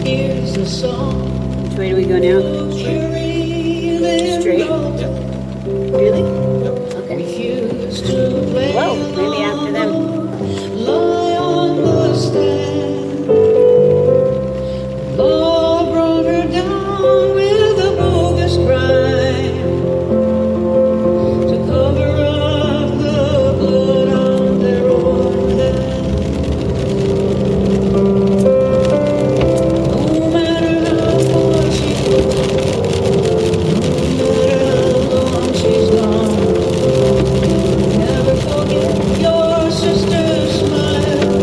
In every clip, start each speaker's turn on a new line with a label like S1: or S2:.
S1: Here's the song.
S2: Which way do we go now?
S1: Kerry Lyn
S2: Straight?
S1: wrote.
S2: Really? Okay.
S1: Refused to play
S2: Whoa, maybe after them.
S1: lie on the stand. Law brought her down with a bogus crime to cover up the blood on their own hand. No matter how far she goes, no matter how long she's gone, never forget your sister's smile.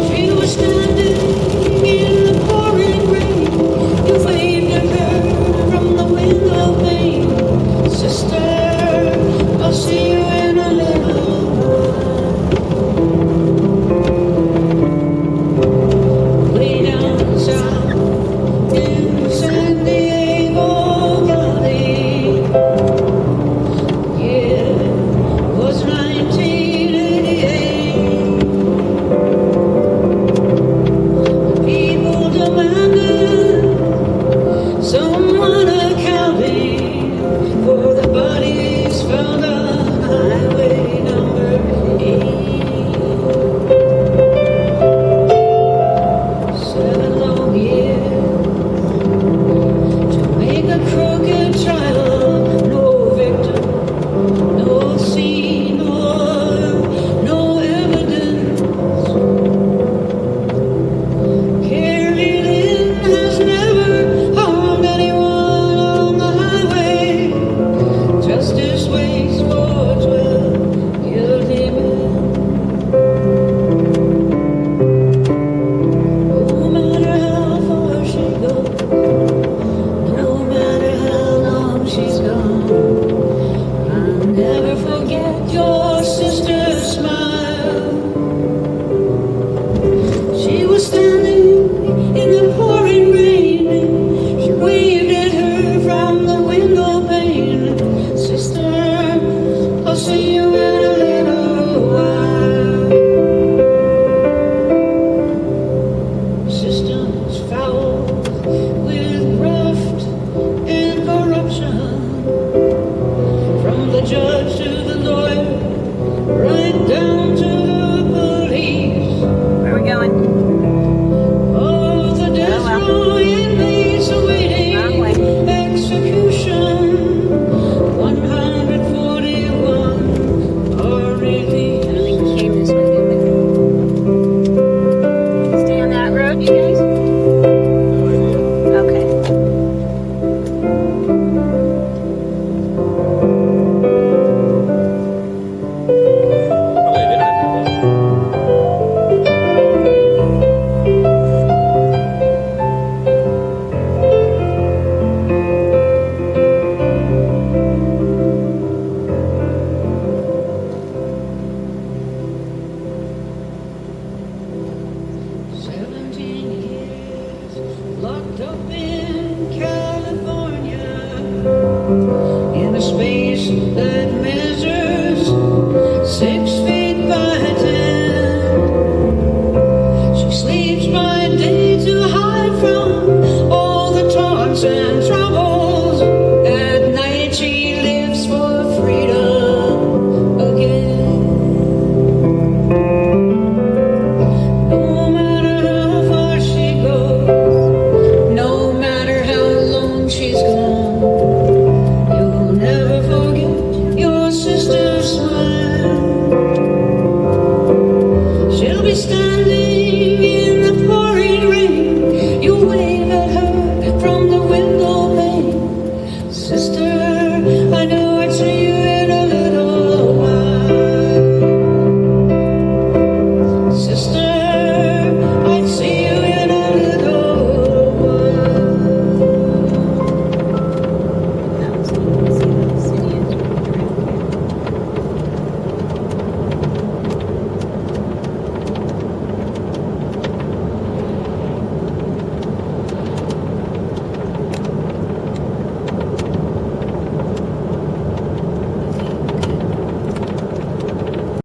S1: She was standing in the pouring rain. You waved at her from the window pane. Sister, I'll see you in a little while. Way down south in San Diego County. Yeah, it was 1988. People demanded someone accounting for the bodies found on highway number 8. 7 long years to make a crooked trial. No victim, no scene, no evidence. Kerry Lyn has never harmed anyone on the highway. Justice waits for 12 guilty men. No matter how far she goes, no matter how long she's gone, I'll never forget your sister's smile. She was standing in the pouring rain. She waved at her from the window pane. Sister, I'll see you in a little while. Systems foul with graft and corruption. From the judge to the lawyer, right down to the police.
S2: Where are we going?
S1: Of the death row inmates awaiting
S2: Wrong way.
S1: execution, 141 are
S2: I don't
S1: released.
S2: think we came this way, did we? Stay on that road, you guys? Okay.
S1: Locked up in California, in a space that